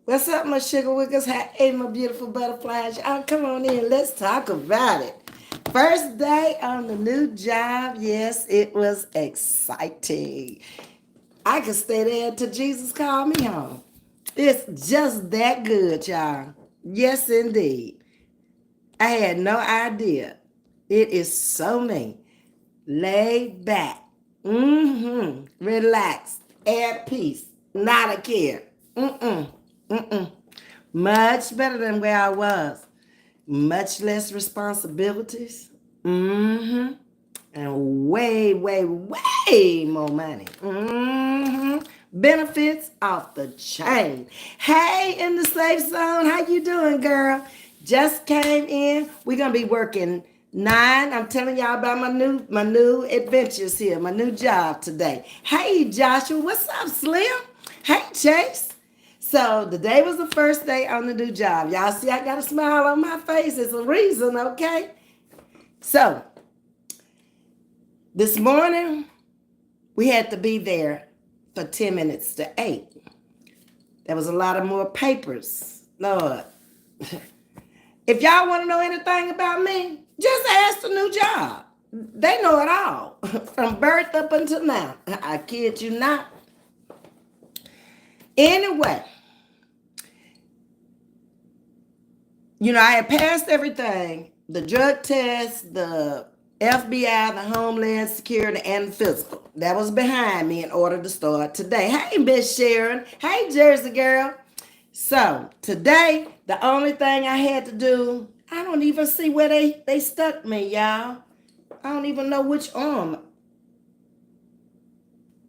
What's up, my sugar wickers? Hey, my beautiful butterflies. Y'all come on in. Let's talk about it. First day on the new job. Yes, it was exciting. I could stay there until Jesus called me home. It's just that good, y'all. Yes, indeed. I had no idea. It is so me. Laid back. Relaxed. At peace. Not a care. Mm-mm. Much better than where I was. Much less responsibilities. And way more money. Benefits off the chain. Hey, in the safe zone, how you doing, girl? Just came in. We're gonna be working 9. I'm telling y'all about my new adventures here, my new job today. Hey, Joshua, what's up, Slim? Hey, Chase. So today was the first day on the new job. Y'all see, I got a smile on my face. It's a reason, okay? So this morning, we had to be there for 10 minutes to 8. There was a lot of more papers. Lord. If y'all want to know anything about me, just ask the new job. They know it all. From birth up until now. I kid you not. Anyway, I had passed everything. The drug test, the FBI, the Homeland Security, and the physical. That was behind me in order to start today. Hey, Miss Sharon. Hey, Jersey girl. So, today, the only thing I had to do, I don't even see where they stuck me, y'all. I don't even know which arm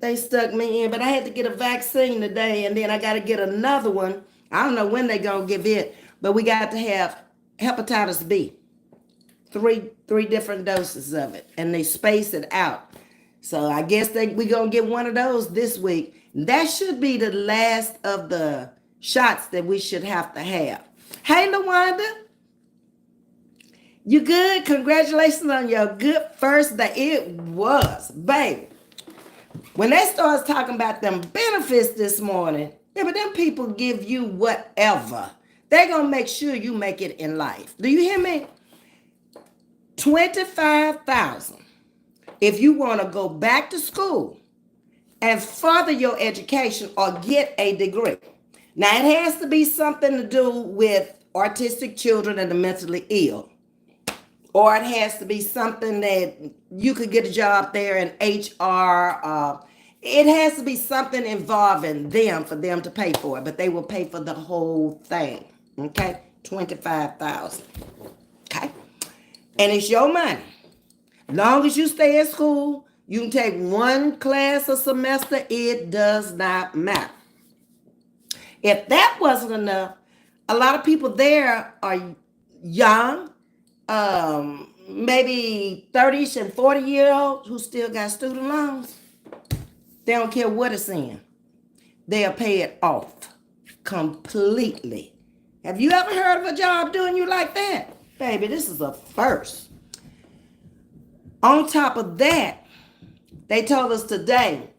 they stuck me in, but I had to get a vaccine today, and then I got to get another one. I don't know when they going to give it, but we got to have hepatitis B. Three different doses of it, and they space it out. So I guess we gonna get one of those this week. That should be the last of the shots that we should have to have. Hey, Lawanda, you good? Congratulations on your good first day. It was, baby. When they started talking about them benefits this morning, yeah, but them people give you whatever. They gonna make sure you make it in life. Do you hear me? 25,000 if you want to go back to school and further your education or get a degree. Now, it has to be something to do with autistic children and the mentally ill, or it has to be something that you could get a job there in HR. It has to be something involving them for them to pay for it, but they will pay for the whole thing. Okay, 25,000. Okay, and it's your money. Long as you stay at school, you can take one class a semester, it does not matter. If that wasn't enough, a lot of people there are young, maybe 30s and 40-year-olds who still got student loans. They don't care what it's in. They'll pay it off completely. Have you ever heard of a job doing you like that? Baby, this is a first. On top of that, they told us today,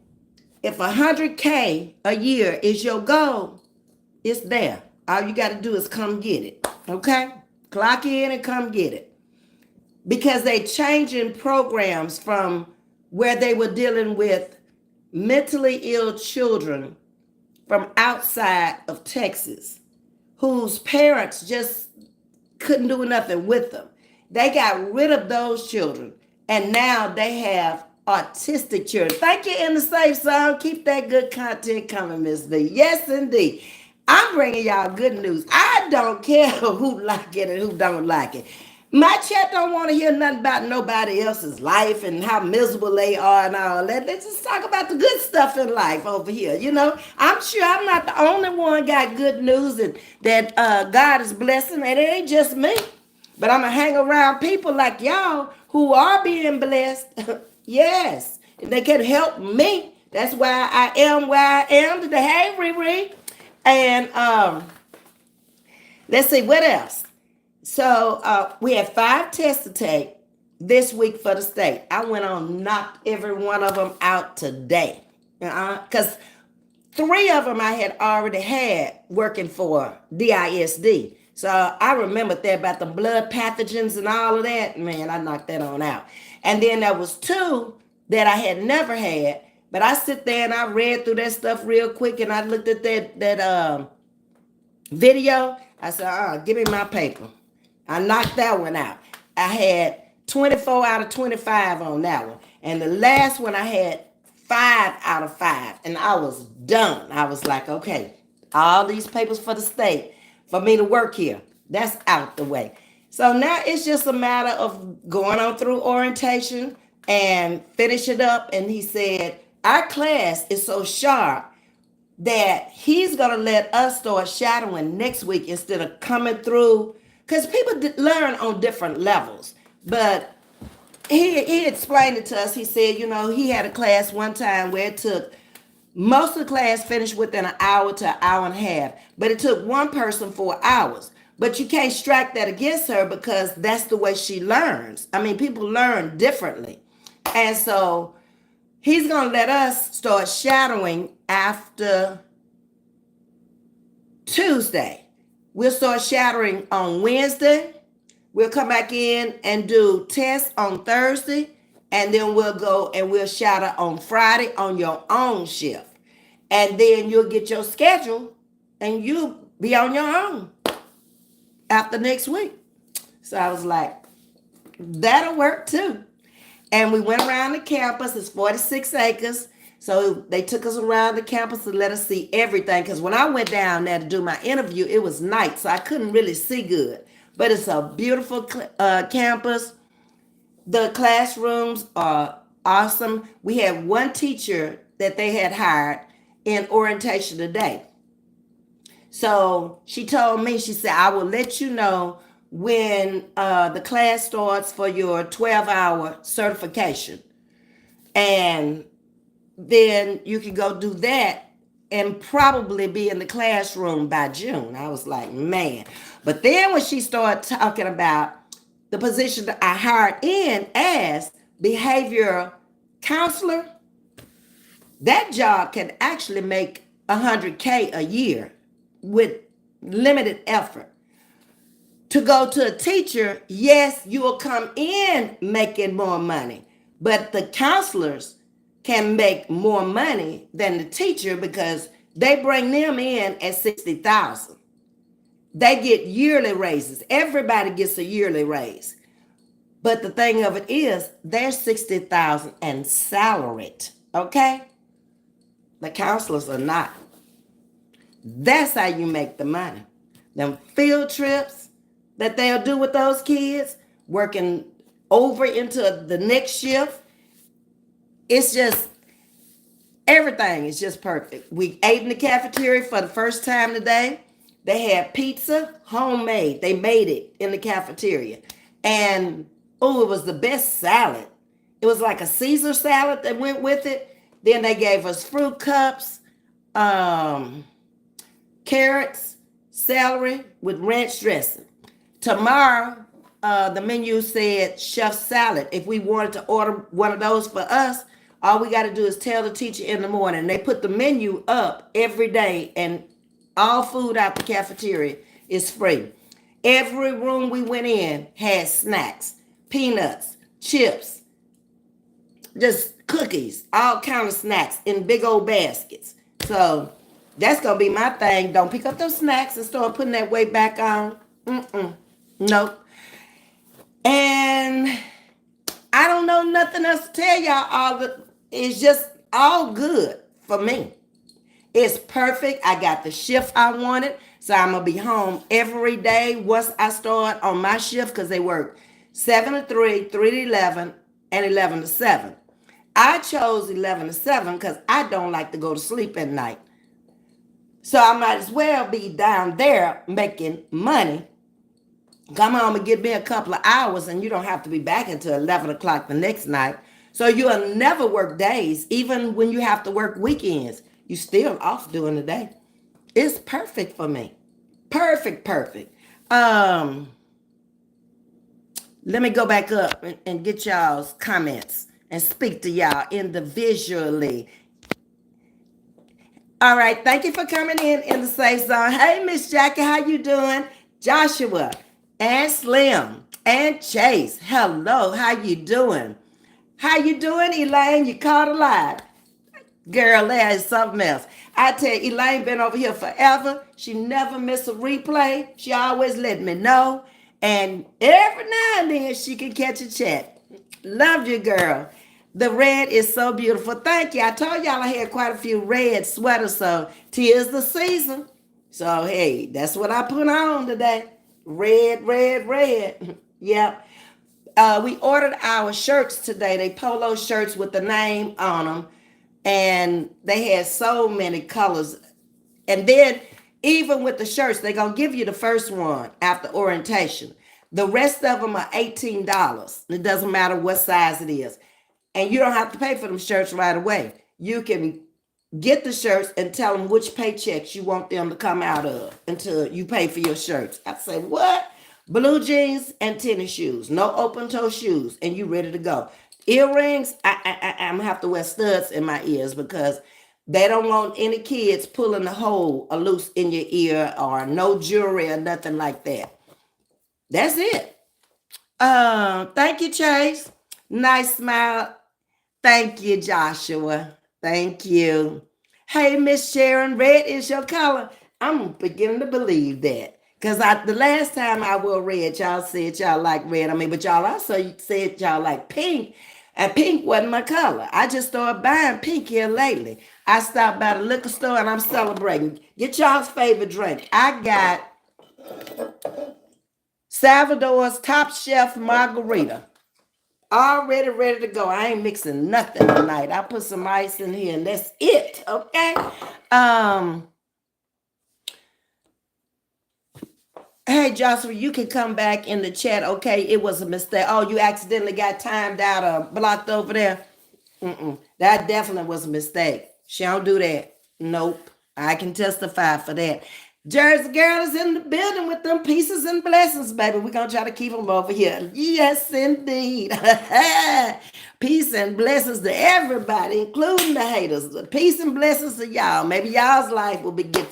if 100K a year is your goal, it's there. All you got to do is come get it, okay? Clock in and come get it. Because they changing programs from where they were dealing with mentally ill children from outside of Texas, whose parents just couldn't do nothing with them. They got rid of those children. And now they have autistic children. Thank you, in the safe zone. Keep that good content coming, Ms.V. Yes, indeed. I'm bringing y'all good news. I don't care who like it and who don't like it. My chat don't want to hear nothing about nobody else's life and how miserable they are and all that. Let's just talk about the good stuff in life over here. I'm sure I'm not the only one got good news and that God is blessing, and it ain't just me. But I'm going to hang around people like y'all who are being blessed. Yes. They can help me. That's why I am where I am today. Hey, Riri. And let's see, what else? So we had 5 tests to take this week for the state. I went on, knocked every one of them out today. Because 3 of them I had already had working for DISD. So I remembered that about the blood pathogens and all of that. Man, I knocked that on out. And then there was 2 that I had never had. But I sit there and I read through that stuff real quick, and I looked at that video. I said, give me my paper. I knocked that one out. I had 24 out of 25 on that one. And the last one I had 5 out of 5. And I was done. I was like, okay, all these papers for the state for me to work here. That's out the way. So now it's just a matter of going on through orientation and finish it up. And he said, our class is so sharp that he's going to let us start shadowing next week instead of coming through, because people learn on different levels. But he explained it to us. He said, he had a class one time where it took most of the class finished within an hour to an hour and a half, but it took one person 4 hours. But you can't strike that against her because that's the way she learns. I mean, people learn differently. And so he's going to let us start shadowing after Tuesday. We'll start shadowing on Wednesday. We'll come back in and do tests on Thursday. And then we'll go and we'll shadow on Friday on your own shift. And then you'll get your schedule and you'll be on your own after next week. So I was like, that'll work too. And we went around the campus. It's 46 acres. So they took us around the campus to let us see everything. Because when I went down there to do my interview, it was night. So I couldn't really see good. But it's a beautiful campus. The classrooms are awesome. We had one teacher that they had hired in orientation today. So she told me, she said, I will let you know when the class starts for your 12-hour certification. And then you can go do that and probably be in the classroom by June. I was like, man. But then when she started talking about the position that I hired in as behavioral counselor, that job can actually make $100K a year with limited effort. To go to a teacher, yes, you will come in making more money, but the counselors can make more money than the teacher because they bring them in at $60,000. They get yearly raises. Everybody gets a yearly raise. But the thing of it is, they're $60,000 and salaried, okay? The counselors are not. That's how you make the money. Them field trips that they'll do with those kids, working over into the next shift, it's just, everything is just perfect. We ate in the cafeteria for the first time today. They had pizza, homemade. They made it in the cafeteria. And, it was the best salad. It was like a Caesar salad that went with it. Then they gave us fruit cups, carrots, celery with ranch dressing. Tomorrow, the menu said chef salad. If we wanted to order one of those for us, all we got to do is tell the teacher in the morning. They put the menu up every day, and all food out the cafeteria is free. Every room we went in had snacks, peanuts, chips, just cookies, all kind of snacks in big old baskets. So that's going to be my thing. Don't pick up those snacks and start putting that weight back on. Nope. And I don't know nothing else to tell y'all. It's just all good for me. It's perfect. I got the shift I wanted. So I'm going to be home every day once I start on my shift, because they work 7 to 3, 3 to 11, and 11 to 7. I chose 11 to 7 because I don't like to go to sleep at night. So I might as well be down there making money. Come home and give me a couple of hours, and you don't have to be back until 11 o'clock the next night. So you'll never work days. Even when you have to work weekends, you still off during the day. It's perfect for me. Perfect. Let me go back up and get y'all's comments and speak to y'all individually. All right, thank you for coming in the safe zone. Hey, Miss Jackie, how you doing? Joshua and Slim and Chase. Hello, how you doing? How you doing, Elaine? You caught alive. Girl, that is something else. I tell you, Elaine been over here forever. She never miss a replay. She always let me know. And every now and then she can catch a chat. Love you, girl. The red is so beautiful. Thank you. I told y'all I had quite a few red sweaters, so tis the season. So hey, that's what I put on today. Red, red, red. Yep. We ordered our shirts today. They polo shirts with the name on them, and they had so many colors. And then even with the shirts, they're gonna give you the first one after orientation. The rest of them are $18. It doesn't matter what size it is, and you don't have to pay for them shirts right away. You can get the shirts and tell them which paychecks you want them to come out of until you pay for your shirts. I say, what? Blue jeans and tennis shoes, no open toe shoes, and you ready to go. Earrings, I'm gonna have to wear studs in my ears because they don't want any kids pulling a hole or loose in your ear or no jewelry or nothing like that. That's it. Thank you, Chase. Nice smile. Thank you, Joshua. Thank you. Hey, Miss Sharon, red is your color. I'm beginning to believe that. Because the last time I wore red, y'all said y'all like red. I mean, but y'all also said y'all like pink. And pink wasn't my color. I just started buying pink here lately. I stopped by the liquor store and I'm celebrating. Get y'all's favorite drink. I got Salvador's Top Chef Margarita. Already ready to go. I ain't mixing nothing tonight. I put some ice in here and that's it. Okay. Hey Joshua, you can come back in the chat. Okay, it was a mistake. Oh, you accidentally got timed out or blocked over there. That definitely was a mistake. She don't do that. Nope. I can testify for that. Jersey girl is in the building with them pieces and blessings, baby. We're going to try to keep them over here. Yes, indeed. Peace and blessings to everybody, including the haters. Peace and blessings to y'all. Maybe y'all's life will be get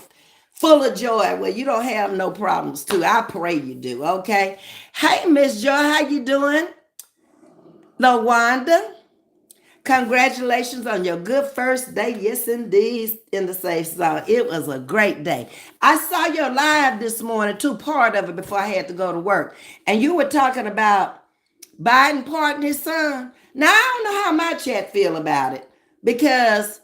full of joy where you don't have no problems too. I pray you do, okay? Hey, Miss Joy, how you doing? LaWanda? Congratulations on your good first day. Yes, indeed, in the safe zone. It was a great day. I saw your live this morning, too, part of it before I had to go to work. And you were talking about Biden pardoning his son. Now, I don't know how my chat feel about it because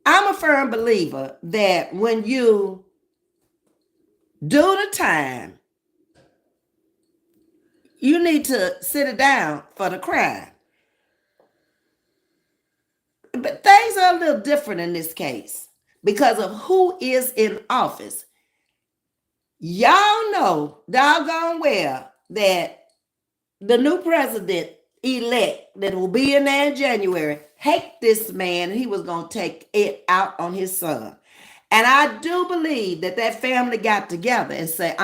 I'm a firm believer that when you do the time, you need to sit it down for the crime. But things are a little different in this case because of who is in office. Y'all know doggone well that the new president elect that will be in there in January hate this man and he was going to take it out on his son. And I do believe that that family got together and say,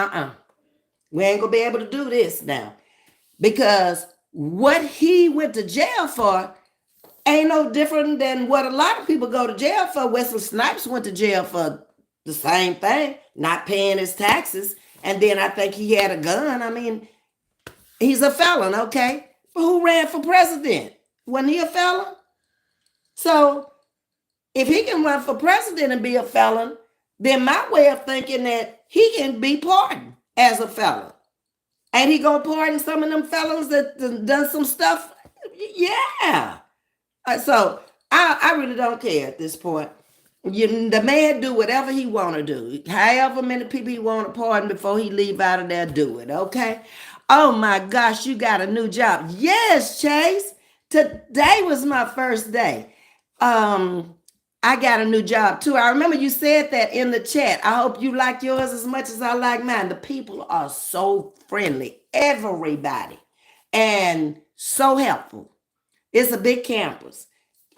we ain't going to be able to do this now. Because what he went to jail for ain't no different than what a lot of people go to jail for. Wesley Snipes went to jail for the same thing, not paying his taxes. And then I think he had a gun. I mean, he's a felon, okay? But who ran for president? Wasn't he a felon? So if he can run for president and be a felon, then my way of thinking that he can be pardoned as a felon. Ain't he gonna pardon some of them felons that done some stuff? Yeah. So I really don't care at this point. The man do whatever he want to do. However many people he want to pardon before he leave out of there, do it, okay? Oh my gosh, you got a new job. Yes, Chase. Today was my first day. I got a new job too. I remember you said that in the chat. I hope you like yours as much as I like mine. The people are so friendly, everybody, and so helpful. It's a big campus.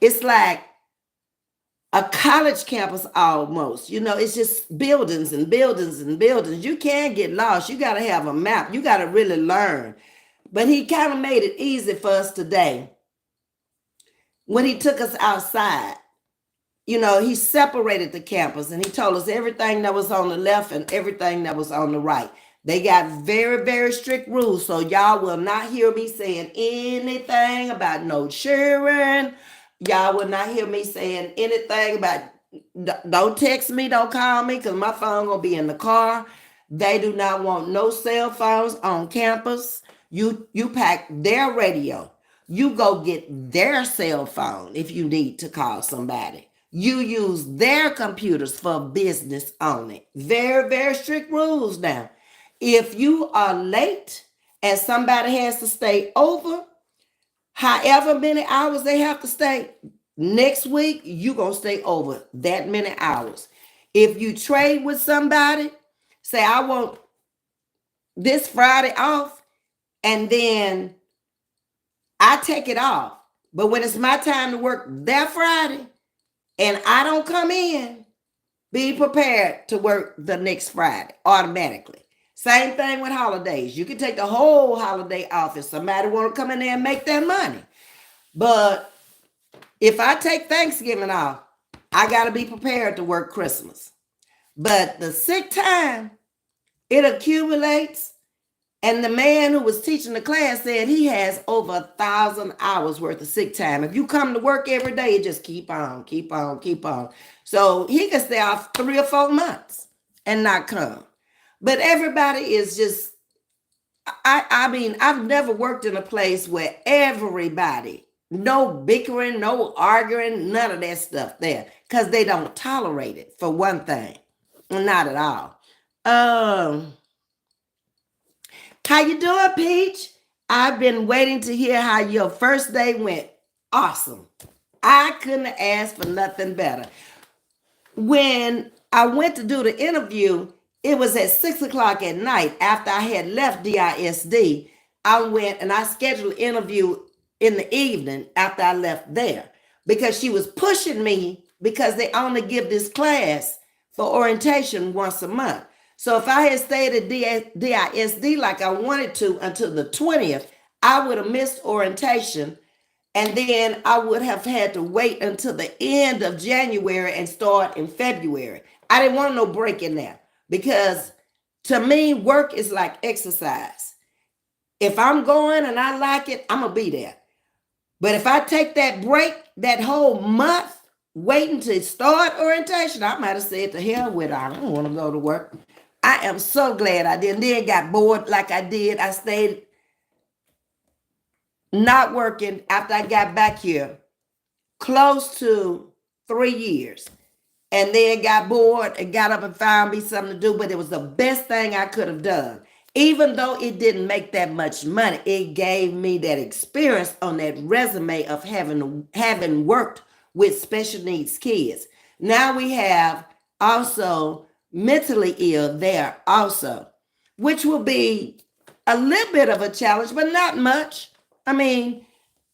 It's like a college campus almost. You know, it's just buildings and buildings and buildings. You can't get lost. You got to have a map. You got to really learn. But he kind of made it easy for us today when he took us outside. he separated the campus and he told us everything that was on the left and everything that was on the right. They got very, very strict rules. So y'all will not hear me saying anything about no children. Y'all will not hear me saying anything about, don't text me, don't call me, because my phone gonna be in the car. They do not want no cell phones on campus. You pack their radio. You go get their cell phone if you need to call somebody. You use their computers for business only. Very, very strict rules now. If you are late and somebody has to stay over, however many hours they have to stay, next week you're going to stay over that many hours. If you trade with somebody, say, I want this Friday off, and then I take it off. But when it's my time to work that Friday and I don't come in, be prepared to work the next Friday automatically. Same thing with holidays. You can take the whole holiday off if somebody want to come in there and make their money. But if I take Thanksgiving off, I got to be prepared to work Christmas. But the sick time, it accumulates. And the man who was teaching the class said he has over 1,000 hours worth of sick time. If you come to work every day, it just keep on, keep on, keep on. So he can stay off 3 or 4 months and not come. But everybody is just, I mean, I've never worked in a place where everybody, no bickering, no arguing, none of that stuff there, because they don't tolerate it, for one thing. Not at all. How you doing, Peach? I've been waiting to hear how your first day went. Awesome. I couldn't ask for nothing better. When I went to do the interview, it was at 6 o'clock at night after I had left DISD. I went and I scheduled an interview in the evening after I left there because she was pushing me because they only give this class for orientation once a month. So if I had stayed at DISD like I wanted to until the 20th, I would have missed orientation. And then I would have had to wait until the end of January and start in February. I didn't want no break in there because to me, work is like exercise. If I'm going and I like it, I'm going to be there. But if I take that break, that whole month, waiting to start orientation, I might have said to hell with it. I don't want to go to work. I am so glad I did. And then got bored like I did. I stayed not working after I got back here close to 3 years. And then got bored and got up and found me something to do. But it was the best thing I could have done. Even though it didn't make that much money, it gave me that experience on that resume of having worked with special needs kids. Now we have also mentally ill there also, which will be a little bit of a challenge, but not much. I mean,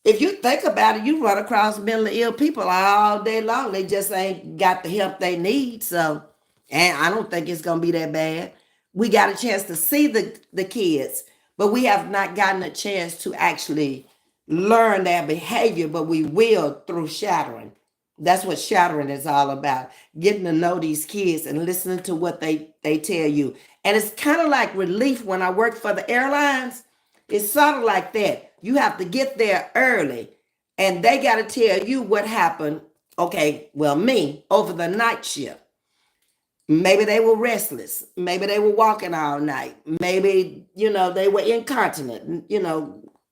if you think about it, you run across mentally ill people all day long. They just ain't got the help they need. So, and I don't think it's going to be that bad. We got a chance to see the kids, but we have not gotten a chance to actually learn their behavior, but we will through shadowing. That's what shadowing is all about. Getting to know these kids and listening to what they tell you. And it's kind of like relief when I worked for the airlines. It's sort of like that. You have to get there early and they got to tell you what happened. Okay, well, me over the night shift. Maybe they were restless. Maybe they were walking all night. Maybe, they were incontinent.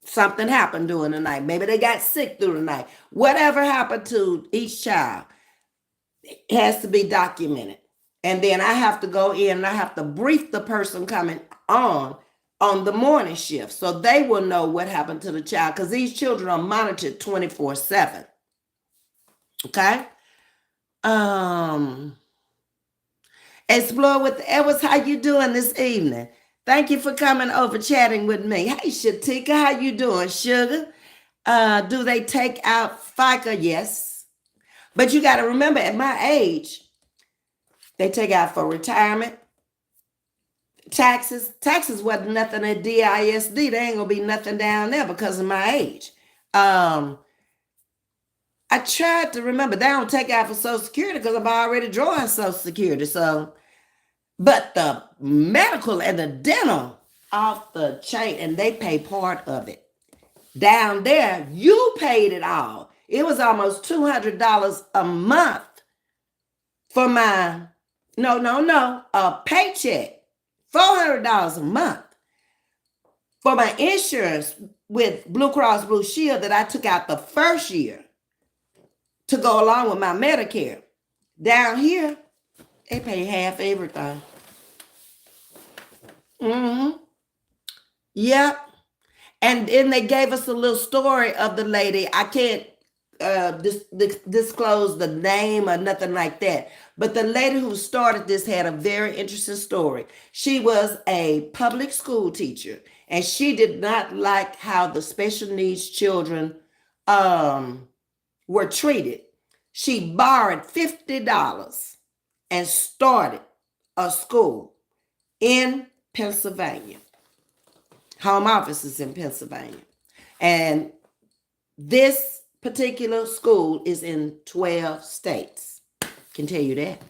Something happened during the night. Maybe they got sick through the night. Whatever happened to each child has to be documented. And then I have to go in and I have to brief the person coming on the morning shift so they will know what happened to the child because these children are monitored 24/7. Okay? Explore with the Edwards. How you doing this evening? Thank you for coming over chatting with me. Hey, Shatika, how you doing, sugar? Do they take out FICA? Yes. But you got to remember, at my age, they take out for retirement, taxes. Taxes wasn't nothing at DISD. There ain't going to be nothing down there because of my age. I I tried to remember. They don't take out for Social Security because I'm already drawing Social Security. So, but the medical and the dental off the chain, and they pay part of it. Down there, you paid it all. It was almost $200 a month for my, a paycheck. $400 a month for my insurance with Blue Cross Blue Shield that I took out the first year to go along with my Medicare. Down here, they pay half everything. Yep. And then they gave us a little story of the lady. I can't disclose the name or nothing like that. But the lady who started this had a very interesting story. She was a public school teacher, and she did not like how the special needs children were treated. She borrowed $50 and started a school in Pennsylvania. Home office is in Pennsylvania. And this particular school is in 12 states. Can tell you that.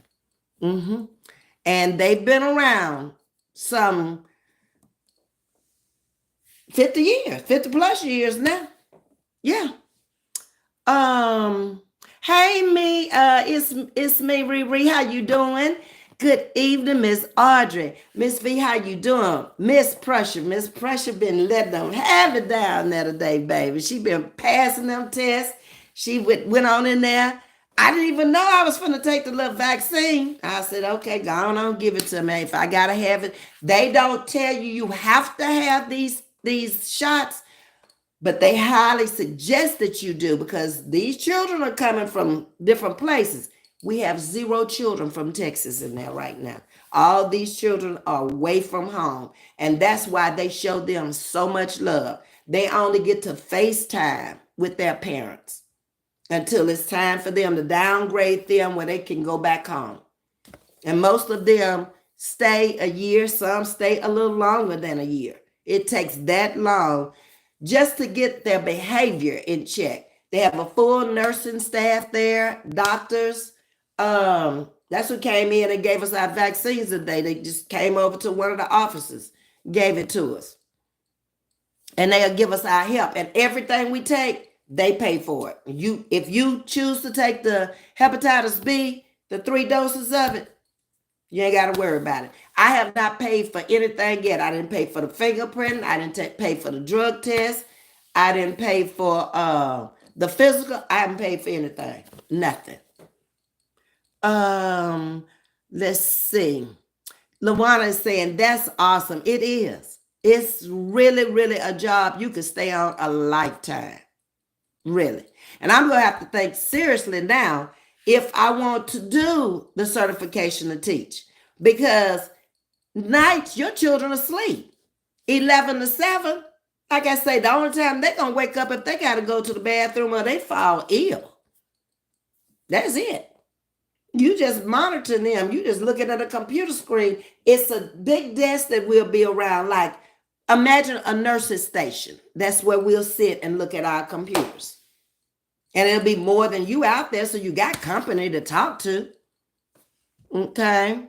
And they've been around some 50 years, 50 plus years now. Yeah. Hey, me, it's me, Riri. How you doing? Good evening, Miss Audrey. Ms.V, how you doing? Miss Pressure been letting them have it down there today, baby. She been passing them tests. She went on in there. I didn't even know I was finna take the little vaccine. I said, okay, go on, give it to me. If I gotta have it. They don't tell you have to have these shots, but they highly suggest that you do because these children are coming from different places. We have 0 children from Texas in there right now. All these children are away from home. And that's why they show them so much love. They only get to FaceTime with their parents until it's time for them to downgrade them where they can go back home. And most of them stay a year. Some stay a little longer than a year. It takes that long just to get their behavior in check. They have a full nursing staff there, doctors. That's who came in and gave us our vaccines today. They just came over to one of the offices, gave it to us. And they'll give us our help. And everything we take, they pay for it. If you choose to take the hepatitis B, the 3 doses of it, you ain't got to worry about it. I have not paid for anything yet. I didn't pay for the fingerprint. I didn't pay for the drug test. I didn't pay for the physical. I haven't paid for anything. Nothing. Let's see. Lawana is saying that's awesome. It is. It's really, really a job you could stay on a lifetime. Really. And I'm going to have to think seriously now if I want to do the certification to teach, because nights your children are asleep 11 to 7. Like I say, the only time they're going to wake up if they got to go to the bathroom or they fall ill. That's it. You just monitor them. You just looking at a computer screen. It's a big desk that will be around. Like, imagine a nurse's station. That's where we'll sit and look at our computers. And it'll be more than you out there, so you got company to talk to. Okay.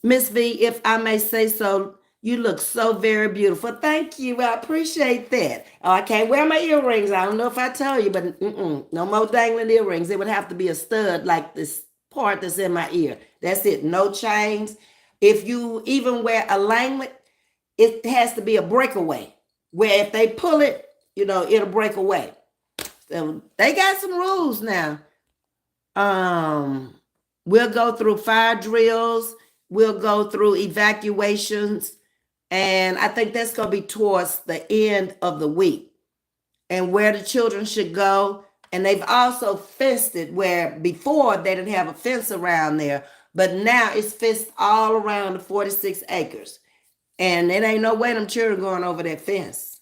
Ms.V, if I may say so, you look so very beautiful. Thank you. I appreciate that. Oh, I can't wear my earrings. I don't know if I told you, but no more dangling earrings. It would have to be a stud like this part that's in my ear. That's it. No chains. If you even wear a langlet, it has to be a breakaway, where if they pull it, it'll break away. So they got some rules now. We'll go through fire drills. We'll go through evacuations. And I think that's going to be towards the end of the week. And where the children should go. And they've also fenced it where before they didn't have a fence around there. But now it's fenced all around the 46 acres. And it ain't no way them children going over that fence.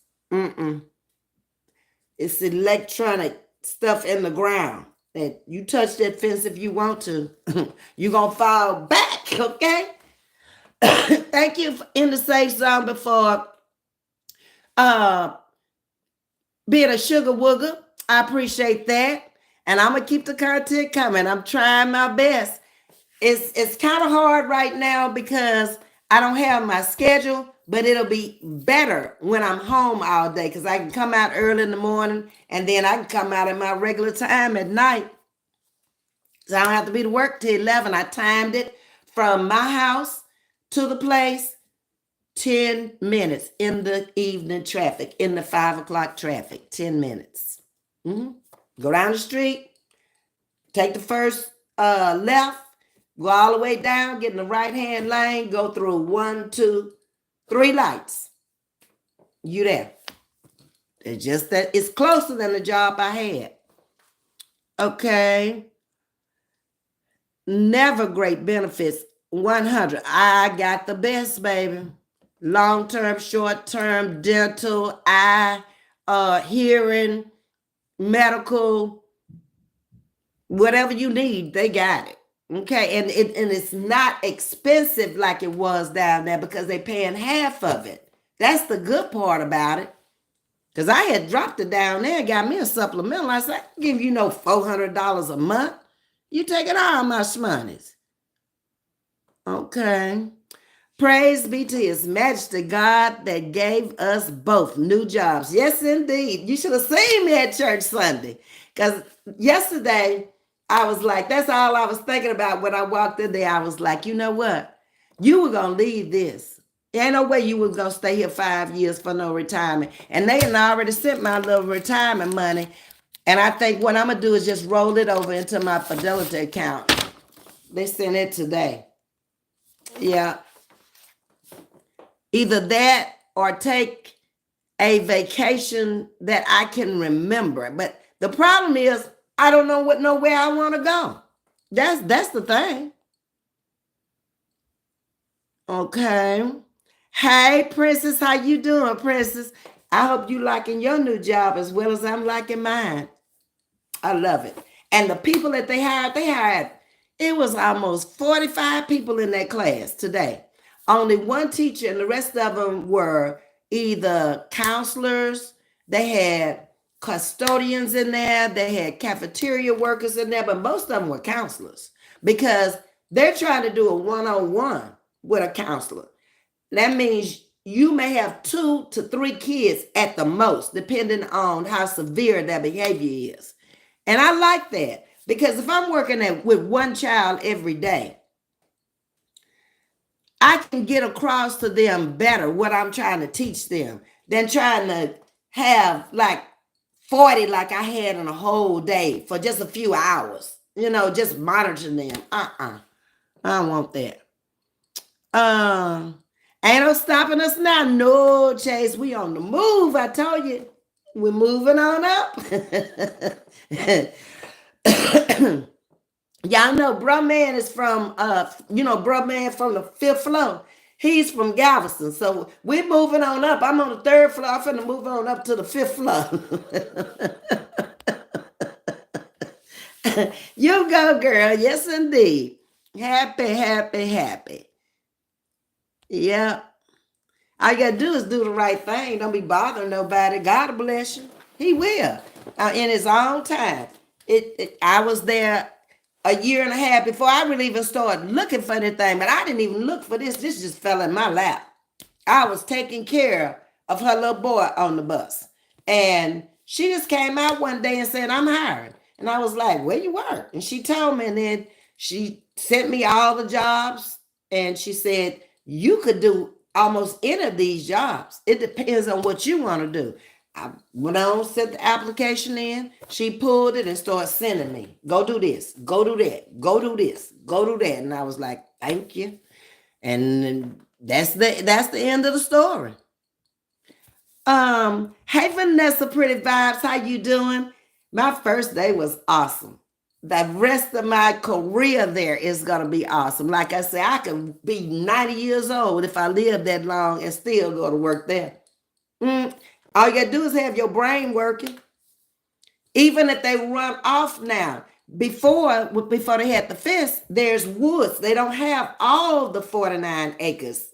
It's electronic stuff in the ground. That you touch that fence if you want to. You're going to fall back, okay? Thank you in the safe zone before being a sugar wooger. I appreciate that. And I'm gonna keep the content coming. I'm trying my best. It's kind of hard right now because I don't have my schedule, but it'll be better when I'm home all day because I can come out early in the morning and then I can come out at my regular time at night. So I don't have to be to work till 11. I timed it from my house to the place, 10 minutes in the evening traffic, in the 5 o'clock traffic, 10 minutes. Go down the street, take the first left, go all the way down, get in the right-hand lane, go through 1, 2, 3 lights. You there. It's just that it's closer than the job I had. Okay. Never great benefits. 100. I got the best, baby. Long-term, short-term, dental, eye, hearing, medical, whatever you need, they got it. Okay, and it's not expensive like it was down there because they're paying half of it. That's the good part about it. Because I had dropped it down there and got me a supplemental. I said, I can give you no $400 a month. You taking all my shmoneys. Okay. Praise be to his majesty God that gave us both new jobs. Yes, indeed. You should have seen me at church Sunday. Because yesterday, I was like, that's all I was thinking about when I walked in there. I was like, you know what? You were going to leave this. There ain't no way you was going to stay here 5 years for no retirement. And they had already sent my little retirement money. And I think what I'm going to do is just roll it over into my Fidelity account. They sent it today. Yeah. Either that or take a vacation that I can remember. But the problem is I don't know nowhere I want to go. That's the thing. Okay. Hey, Princess, how you doing, Princess? I hope you liking your new job as well as I'm liking mine. I love it. And the people that they hired, it was almost 45 people in that class today. Only one teacher and the rest of them were either counselors, they had custodians in there, they had cafeteria workers in there, but most of them were counselors because they're trying to do a one-on-one with a counselor. That means you may have 2 to 3 kids at the most, depending on how severe their behavior is. And I like that because if I'm working with one child every day, I can get across to them better what I'm trying to teach them than trying to have like 40 like I had in a whole day for just a few hours, just monitoring them. I don't want that. Ain't no stopping us now. No, Chase, we on the move. I told you. We're moving on up. Y'all know Bruh Man is from Bruh Man from the 5th floor. He's from Galveston. So we're moving on up. I'm on the 3rd floor. I'm finna move on up to the 5th floor. You go, girl. Yes, indeed. Happy, happy, happy. Yeah. All you gotta do is do the right thing. Don't be bothering nobody. God will bless you. He will. In his own time. I was there a year and a half before I really even started looking for anything, but I didn't even look for this. This just fell in my lap. I was taking care of her little boy on the bus. And she just came out one day and said, I'm hired. And I was like, where you work? And she told me, and then she sent me all the jobs. And she said, you could do almost any of these jobs. It depends on what you want to do. I went on, set the application in. She pulled it and started sending me. Go do this. Go do that. Go do this. Go do that. And I was like, thank you. And that's the end of the story. Hey Vanessa, pretty vibes. How you doing? My first day was awesome. The rest of my career there is gonna be awesome. Like I said, I could be 90 years old if I live that long and still go to work there. All you gotta do is have your brain working. Even if they run off now, before they had the fence, there's woods. They don't have all the 49 acres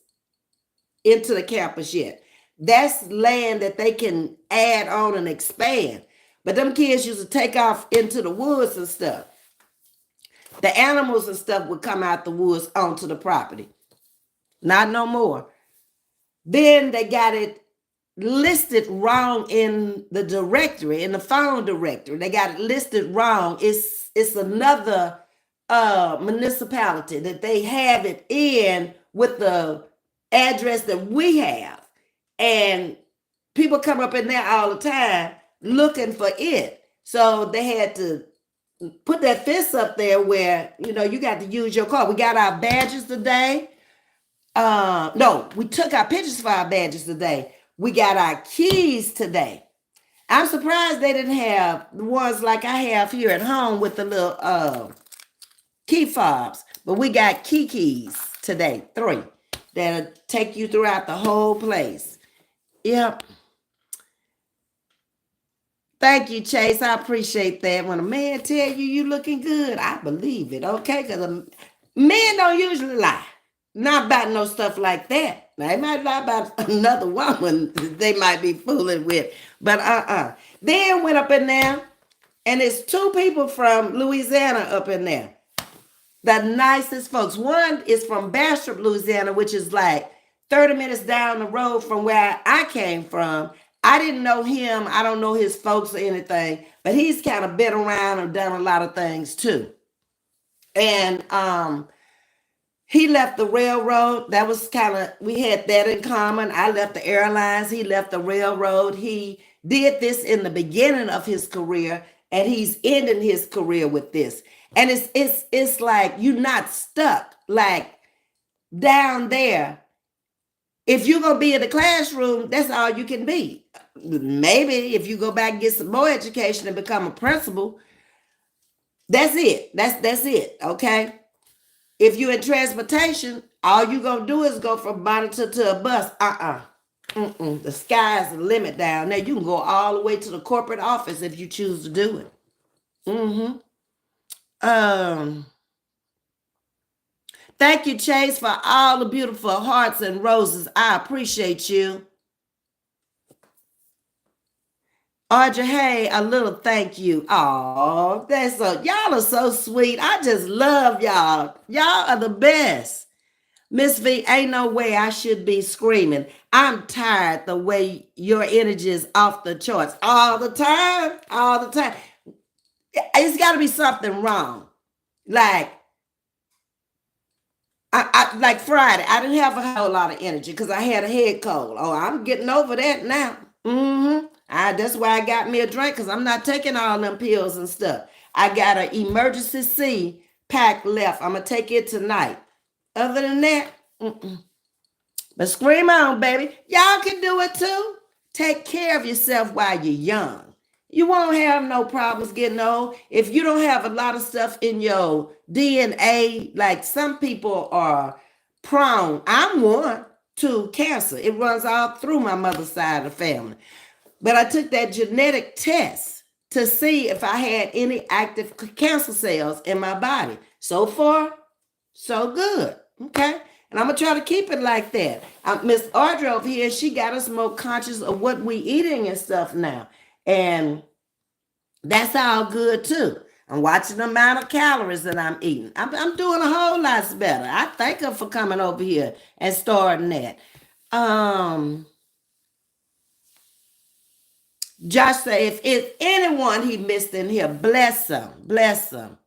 into the campus yet. That's land that they can add on and expand. But them kids used to take off into the woods and stuff. The animals and stuff would come out the woods onto the property. Not no more. Then they got it listed wrong in the directory, in the phone directory. They got it listed wrong. It's another municipality that they have it in with the address that we have. And people come up in there all the time looking for it. So they had to put that fence up there where, you know, you got to use your car. We got our badges today. No, we took our pictures for our badges today. We got our keys today. I'm surprised they didn't have the ones like I have here at home with the little key fobs. But we got keys today, 3, that'll take you throughout the whole place. Yep. Thank you, Chase. I appreciate that. When a man tell you you looking good, I believe it, okay? Because men don't usually lie. Not about no stuff like that. Now, they might lie about another woman they might be fooling with. But Then went up in there, and it's 2 people from Louisiana up in there. The nicest folks. One is from Bastrop, Louisiana, which is like 30 minutes down the road from where I came from. I didn't know him. I don't know his folks or anything, but he's kind of been around and done a lot of things too. And he left the railroad. That was kind of, we had that in common. I left the airlines. He left the railroad. He did this in the beginning of his career, and he's ending his career with this. And it's like you're not stuck like down there. If you're gonna be in the classroom, that's all you can be. Maybe if you go back and get some more education and become a principal, that's it. That's it. Okay. If you're in transportation, all you're gonna do is go from monitor to a bus. The sky's the limit down there. You can go all the way to the corporate office if you choose to do it. Thank you, Chase, for all the beautiful hearts and roses. I appreciate you. Audrey, hey, a little thank you. Oh, that's so, y'all are so sweet. I just love y'all. Y'all are the best. Ms.V, ain't no way I should be screaming. I'm tired the way your energy is off the charts. All the time. It's got to be something wrong. Like, like Friday, I didn't have a whole lot of energy because I had a head cold. Oh, I'm getting over that now. That's why I got me a drink, because I'm not taking all them pills and stuff. I got an emergency C pack left. I'm going to take it tonight. Other than that, But scream on, baby. Y'all can do it too. Take care of yourself while you're young. You won't have no problems getting old. If you don't have a lot of stuff in your DNA, like some people are prone, I'm one, to cancer. It runs all through my mother's side of the family. But I took that genetic test to see if I had any active cancer cells in my body. So far, so good. Okay. And I'm going to try to keep it like that. Miss Audrey over here, she got us more conscious of what we eating and stuff now. And that's all good too. I'm watching the amount of calories that I'm eating. I'm doing a whole lot better. I thank her for coming over here and starting that. Josh say, if it's anyone he missed in here, bless them, bless them.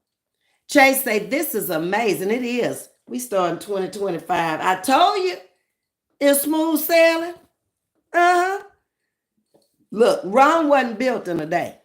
Chase say, this is amazing. It is. We start in 2025. I told you it's smooth sailing. Look, Rome wasn't built in a day.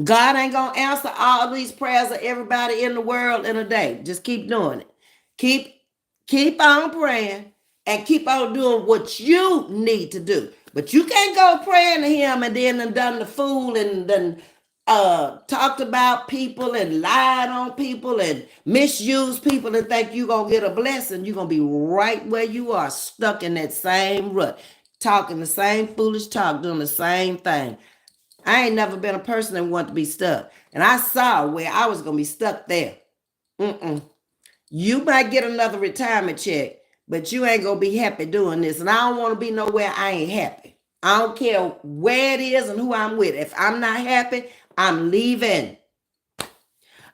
God ain't gonna answer all these prayers of everybody in the world in a day. Just keep doing it. Keep on praying and keep on doing what you need to do. But you can't go praying to him and then done the fool and then talked about people and lied on people and misused people and think you're gonna get a blessing. You're gonna be right where you are, stuck in that same rut, talking the same foolish talk, doing the same thing. I ain't never been a person that wanted to be stuck. And I saw where I was gonna be stuck there. You might get another retirement check, but you ain't gonna be happy doing this. And I don't want to be nowhere I ain't happy. I don't care where it is and who I'm with. If I'm not happy, I'm leaving.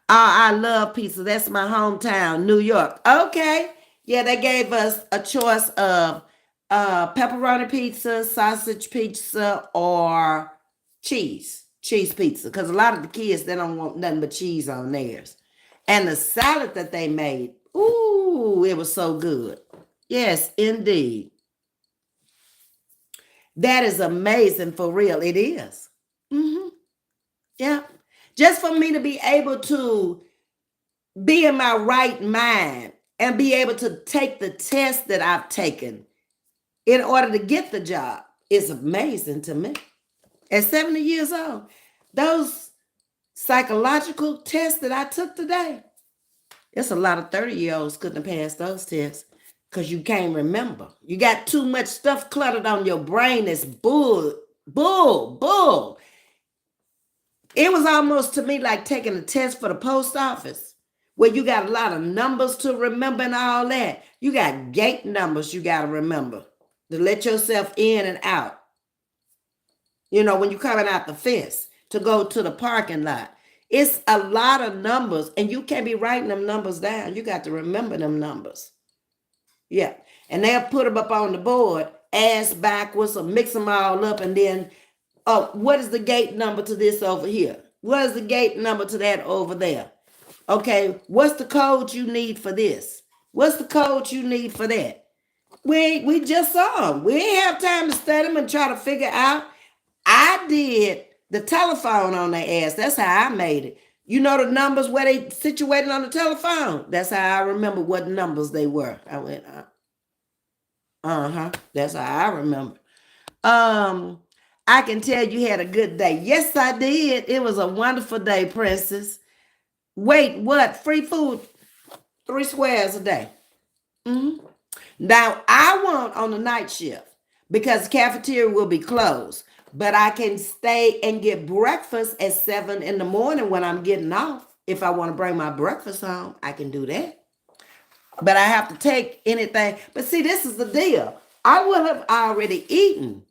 I love pizza. That's my hometown, New York. Okay. Yeah, they gave us a choice of pepperoni pizza, sausage pizza, or cheese pizza. Because a lot of the kids, they don't want nothing but cheese on theirs. And the salad that they made, ooh, it was so good. Yes, indeed. That is amazing for real. It is. Mm-hmm. Yeah. Just for me to be able to be in my right mind and be able to take the test that I've taken in order to get the job is amazing to me. At 70 years old, those psychological tests that I took today, it's a lot of 30-year-olds couldn't have passed those tests because you can't remember. You got too much stuff cluttered on your brain that's bull. It was almost to me like taking a test for the post office where you got a lot of numbers to remember and all that. You got gate numbers you got to remember to let yourself in and out. You know, when you're coming out the fence to go to the parking lot. It's a lot of numbers and you can't be writing them numbers down. You got to remember them numbers. Yeah. And they'll put them up on the board, ass backwards or mix them all up and then, oh, what is the gate number to this over here? What is the gate number to that over there? Okay, what's the code you need for this? What's the code you need for that? We just saw them. We ain't have time to study them and try to figure out. I did the telephone on their ass. That's how I made it. You know the numbers where they situated on the telephone? That's how I remember what numbers they were. I went, That's how I remember. I can tell you had a good day. Yes, I did. It was a wonderful day, Princess. Wait, what? Free food, 3 squares a day. Mm-hmm. Now, I want on the night shift because the cafeteria will be closed, but I can stay and get breakfast at 7 in the morning when I'm getting off. If I want to bring my breakfast home, I can do that. But I have to take anything. But see, this is the deal. I will have already eaten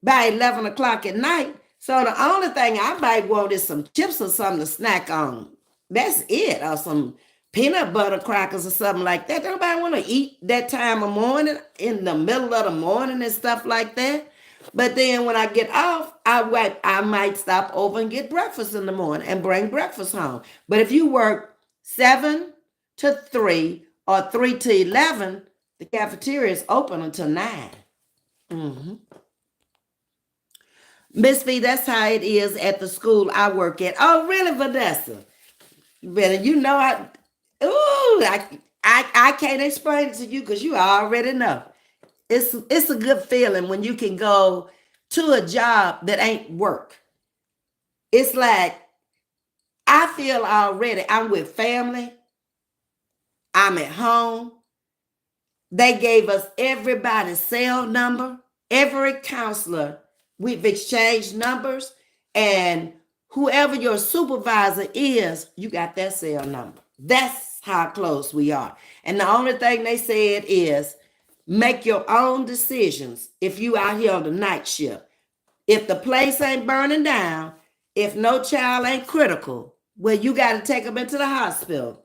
by 11 o'clock at night. So the only thing I might want is some chips or something to snack on. That's it. Or some peanut butter crackers or something like that. Nobody want to eat that time of morning, in the middle of the morning and stuff like that. But then when I get off, I might stop over and get breakfast in the morning and bring breakfast home. But if you work 7 to 3 or 3 to 11, the cafeteria is open until 9. Mm-hmm. Ms.V, that's how it is at the school I work at. Oh, really, Vanessa? But you know, I can't explain it to you because you already know. It's a good feeling when you can go to a job that ain't work. It's like I feel already I'm with family. I'm at home. They gave us everybody's cell number. Every counselor, we've exchanged numbers, and whoever your supervisor is, you got their cell number. That's how close we are. And the only thing they said is make your own decisions if you out here on the night shift. If the place ain't burning down, if no child ain't critical, well, you got to take them into the hospital.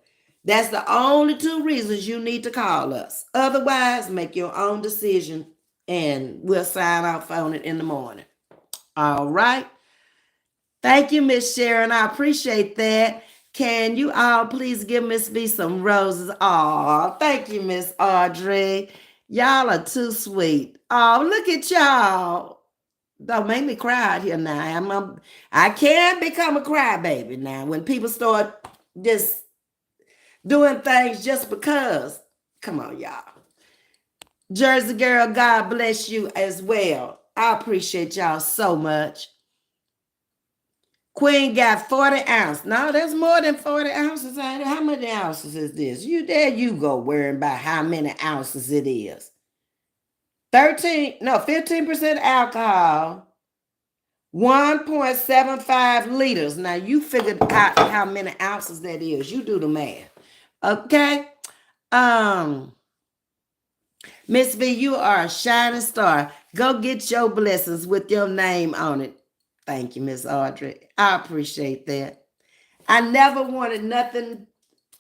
That's the only 2 reasons you need to call us. Otherwise, make your own decision and we'll sign off on it in the morning. All right. Thank you, Miss Sharon. I appreciate that. Can you all please give Miss V some roses? Oh, thank you, Miss Audrey. Y'all are too sweet. Oh, look at y'all. Don't make me cry out here now. I can't become a crybaby now when people start just doing things just because. Come on, y'all. Jersey girl, God bless you as well. I appreciate y'all so much. Queen got 40 ounces. No, there's more than 40 ounces out there. How many ounces is this? You go worrying about how many ounces it is. 15% alcohol. 1.75 liters. Now you figured out how many ounces that is. You do the math. Okay. Miss V, you are a shining star. Go get your blessings with your name on it. Thank you, Miss Audrey. I appreciate that. I never wanted nothing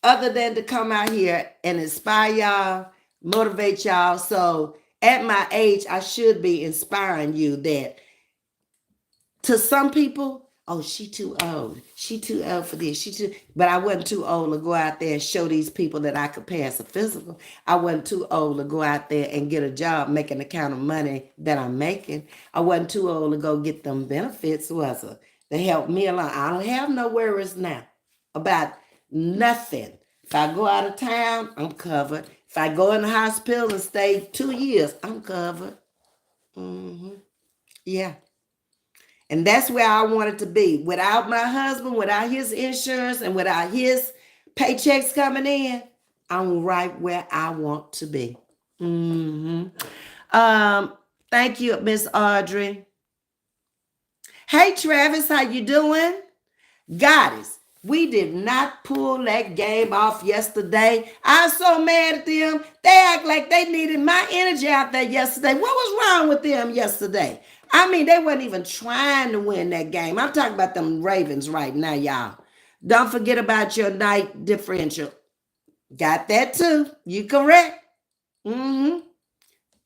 other than to come out here and inspire y'all, motivate y'all. So at my age, I should be inspiring you that to some people, oh, she too old. She too old for this. But I wasn't too old to go out there and show these people that I could pass a physical. I wasn't too old to go out there and get a job making the kind of money that I'm making. I wasn't too old to go get them benefits, was I? They helped me along. I don't have no worries now about nothing. If I go out of town, I'm covered. If I go in the hospital and stay 2 years, I'm covered. Yeah. And that's where I wanted to be. Without my husband, without his insurance, and without his paychecks coming in, I'm right where I want to be. Thank you, Miss Audrey. Hey, Travis, how you doing? Goddess, we did not pull that game off yesterday. I'm so mad at them. They act like they needed my energy out there yesterday. What was wrong with them yesterday? I mean, they weren't even trying to win that game. I'm talking about them Ravens right now, y'all. Don't forget about your night differential. Got that too. You correct.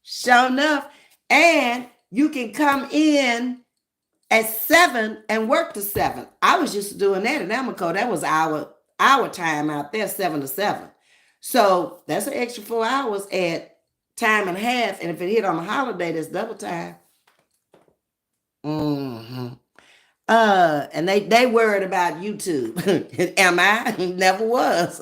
Sure enough. And you can come in at 7 and work to 7. I was used to doing that in Amoco. That was our time out there, 7 to 7. So that's an extra 4 hours at time and a half. And if it hit on a holiday, that's double time. And they worried about YouTube. Am I? Never was.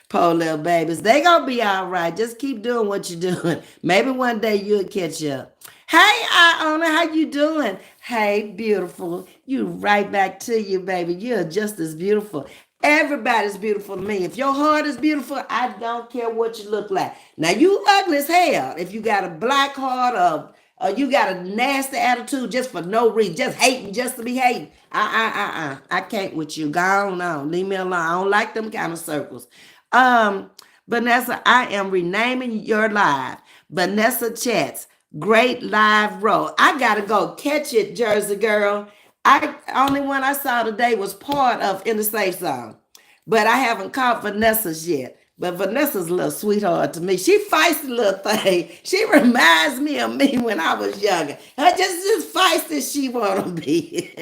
Poor little babies. They gonna be all right. Just keep doing what you're doing. Maybe one day you'll catch up. Hey, Iona, how you doing? Hey, beautiful. You right back to you, baby. You're just as beautiful. Everybody's beautiful to me. If your heart is beautiful, I don't care what you look like. Now, you ugly as hell. If you got a black heart or you got a nasty attitude just for no reason, just hating just to be hating. I can't with you. Go on. Leave me alone. I don't like them kind of circles. Vanessa, I am renaming your live. Vanessa Chats. Great live row. I gotta go catch it, Jersey girl. Only one I saw today was part of In the Safe Zone, but I haven't caught Vanessa's yet. But Vanessa's a little sweetheart to me. She feisty little thing. She reminds me of me when I was younger. Her just feisty as she wanna be.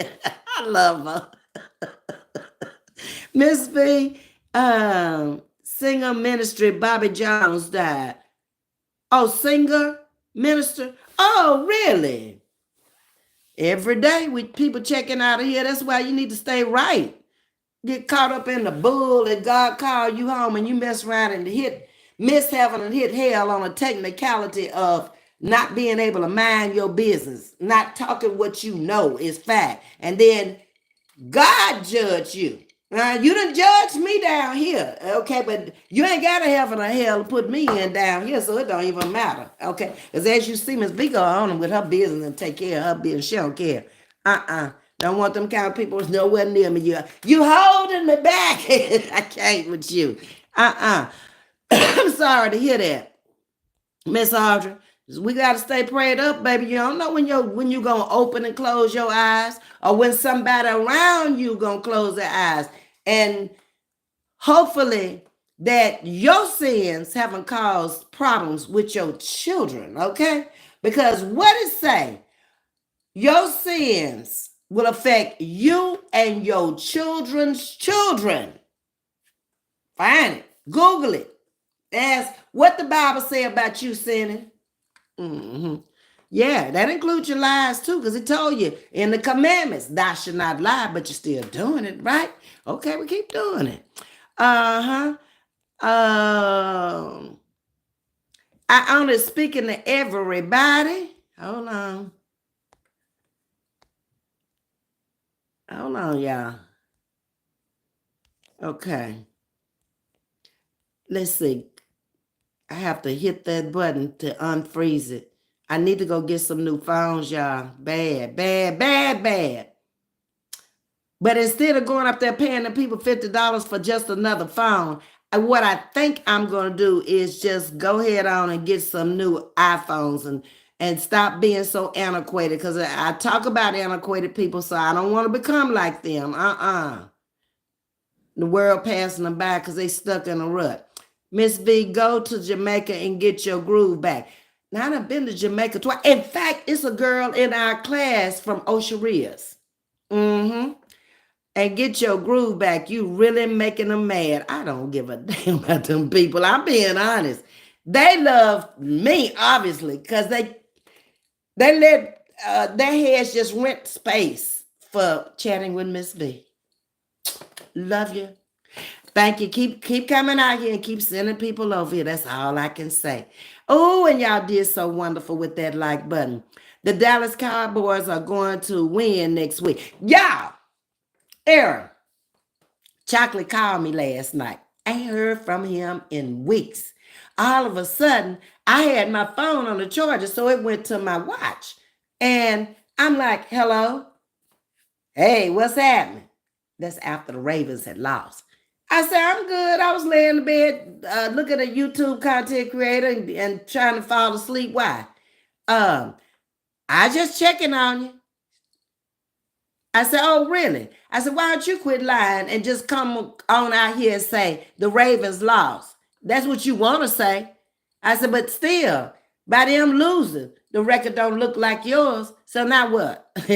I love her. Ms.V. Singer ministry Bobby Jones died. Oh, singer? Minister? Oh, really? Every day with people checking out of here. That's why you need to stay right. Get caught up in the bull and God called you home and you mess around and miss heaven and hit hell on a technicality of not being able to mind your business, not talking what you know is fact. And then God judge you. You done judged me down here, okay? But you ain't got a heaven or hell to put me in down here, so it don't even matter, okay? Because as you see, Ms.V go on with her business and take care of her business. She don't care. Don't want them kind of people nowhere near me. You holding me back. I can't with you. I'm sorry to hear that, Miss Audrey. We got to stay prayed up, baby. You don't know when you're going to open and close your eyes or when somebody around you going to close their eyes. And hopefully that your sins haven't caused problems with your children, okay? Because what it say? Your sins will affect you and your children's children. Find it. Google it. Ask what the Bible say about you sinning. Yeah, that includes your lies too, because it told you in the commandments, thou shalt not lie, but you're still doing it, right? Okay, we keep doing it. I only speaking to everybody. Hold on, y'all. Okay. Let's see. I have to hit that button to unfreeze it. I need to go get some new phones, y'all. Bad. But instead of going up there paying the people $50 for just another phone, what I think I'm going to do is just go ahead on and get some new iPhones and stop being so antiquated, because I talk about antiquated people, so I don't want to become like them. The world passing them by because they stuck in a rut. Ms.V, go to Jamaica and get your groove back. Now, I've been to Jamaica twice. In fact, it's a girl in our class from Osharias. Mm-hmm. And get your groove back. You really making them mad. I don't give a damn about them people. I'm being honest. They love me, obviously, because they let their heads just rent space for chatting with Miss V. Love you. Thank you. Keep coming out here and keep sending people over here. That's all I can say. Oh, and y'all did so wonderful with that like button. The Dallas Cowboys are going to win next week. Y'all, Aaron, Chocolate called me last night. Ain't heard from him in weeks. All of a sudden, I had my phone on the charger, so it went to my watch. And I'm like, hello? Hey, what's happening? That's after the Ravens had lost. I said, I'm good. I was laying in bed looking at YouTube content creator and trying to fall asleep. Why? I just checking on you. I said, oh, really? I said, why don't you quit lying and just come on out here and say the Ravens lost? That's what you want to say. I said, but still, by them losing, the record don't look like yours. So now what? He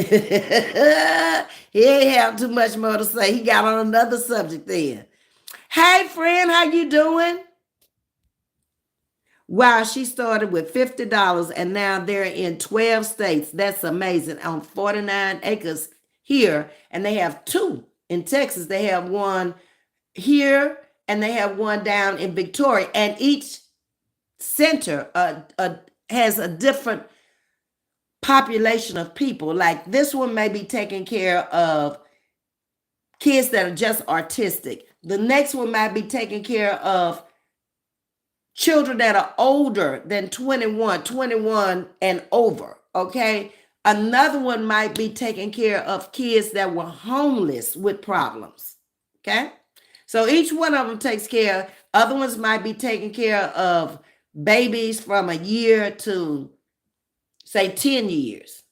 ain't have too much more to say. He got on another subject then. Hey, friend, how you doing? Wow, she started with $50 and now they're in 12 states. That's amazing. On 49 acres here, and they have two in Texas. They have one here and they have one down in Victoria, and each center has a different population of people. Like this one may be taking care of kids that are just artistic. The next one might be taking care of children that are older than 21 and over, okay? Another one might be taking care of kids that were homeless with problems, okay? So each one of them takes care. Other ones might be taking care of babies from a year to, say, 10 years.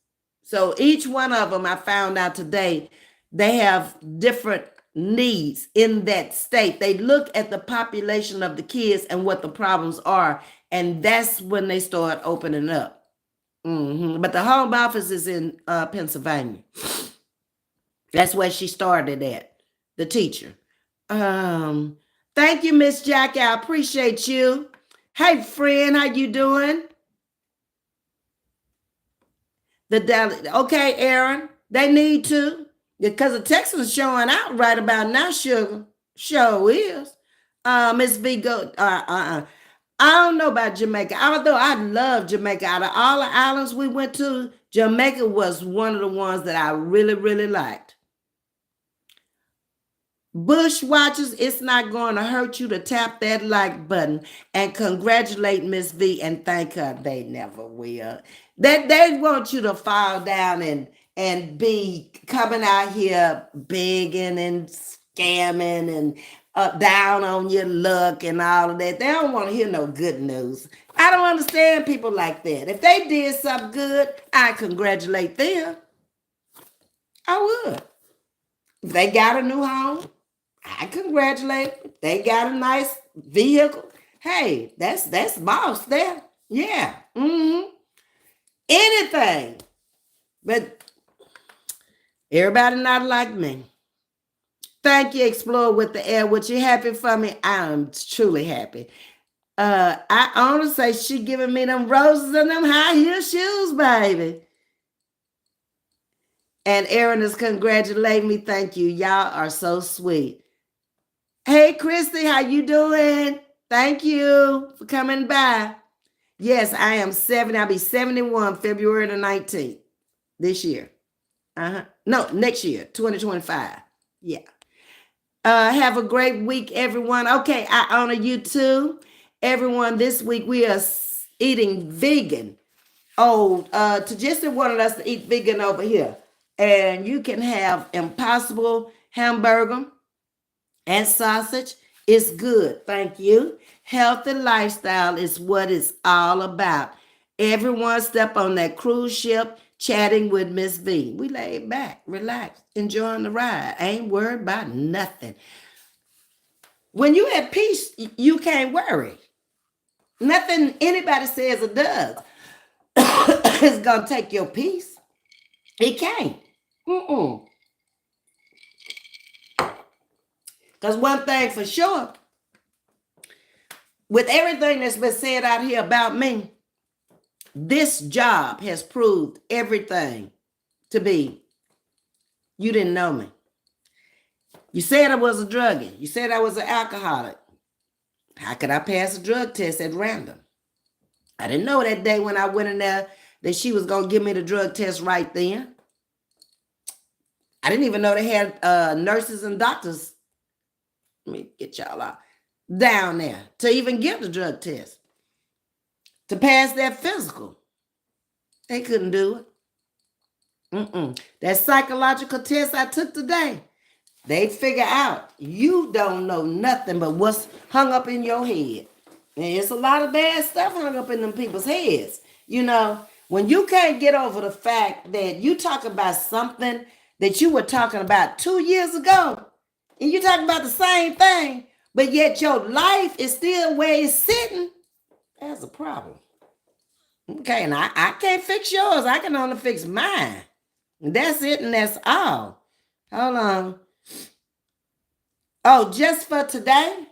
So each one of them, I found out today, they have different needs in that state. They look at the population of the kids and what the problems are, and that's when they start opening up. But the home office is in Pennsylvania. That's where she started at, the teacher. Thank you, Miss Jackie. I appreciate you. Hey, friend, how you doing? Okay, Aaron, they need to, because the Texas is showing out right about now, sugar. Sure is. Ms. V, go. I don't know about Jamaica. Although I love Jamaica. Out of all the islands we went to, Jamaica was one of the ones that I really, really liked. Bush watchers, it's not going to hurt you to tap that like button and congratulate Ms. V and thank her. They never will. They want you to fall down and be coming out here begging and scamming and down on your luck and all of that. They don't want to hear no good news. I don't understand people like that. If they did something good, I congratulate them. I would. If they got a new home, I congratulate them. They got a nice vehicle. Hey, that's boss there. Yeah. Anything. But everybody not like me. Thank you, Explore with the Air. Was you happy for me? I'm truly happy. I honestly say she giving me them roses and them high heel shoes, baby. And Aaron is congratulating me. Thank you. Y'all are so sweet. Hey, Christy, how you doing? Thank you for coming by. Yes, I am 70. I'll be 71 February the 19th this year. No, next year, 2025. Yeah. Have a great week, everyone. Okay, I honor you too. Everyone, this week we are eating vegan. Oh, Tajista wanted us to eat vegan over here. And you can have Impossible hamburger and sausage It's good. Thank you. Healthy lifestyle is what it's all about. Everyone step on that cruise ship chatting with Miss V. We laid back, relaxed, enjoying the ride. Ain't worried about nothing. When you at peace, you can't worry. Nothing anybody says or does is gonna take your peace. It can't. Mm-mm. Because one thing for sure, with everything that's been said out here about me, this job has proved everything to be. You didn't know me. You said I was a druggie. You said I was an alcoholic. How could I pass a drug test at random? I didn't know that day when I went in there that she was going to give me the drug test right then. I didn't even know they had nurses and doctors. Let me get y'all out down there to even give the drug test. To pass that physical. They couldn't do it. That psychological test I took today, they figure out you don't know nothing but what's hung up in your head. And it's a lot of bad stuff hung up in them people's heads. You know, when you can't get over the fact that you talk about something that you were talking about 2 years ago, and you talking about the same thing, but yet your life is still where it's sitting, that's a problem. Okay, and I can't fix yours. I can only fix mine. That's it, and that's all. Hold on. Oh, just for today?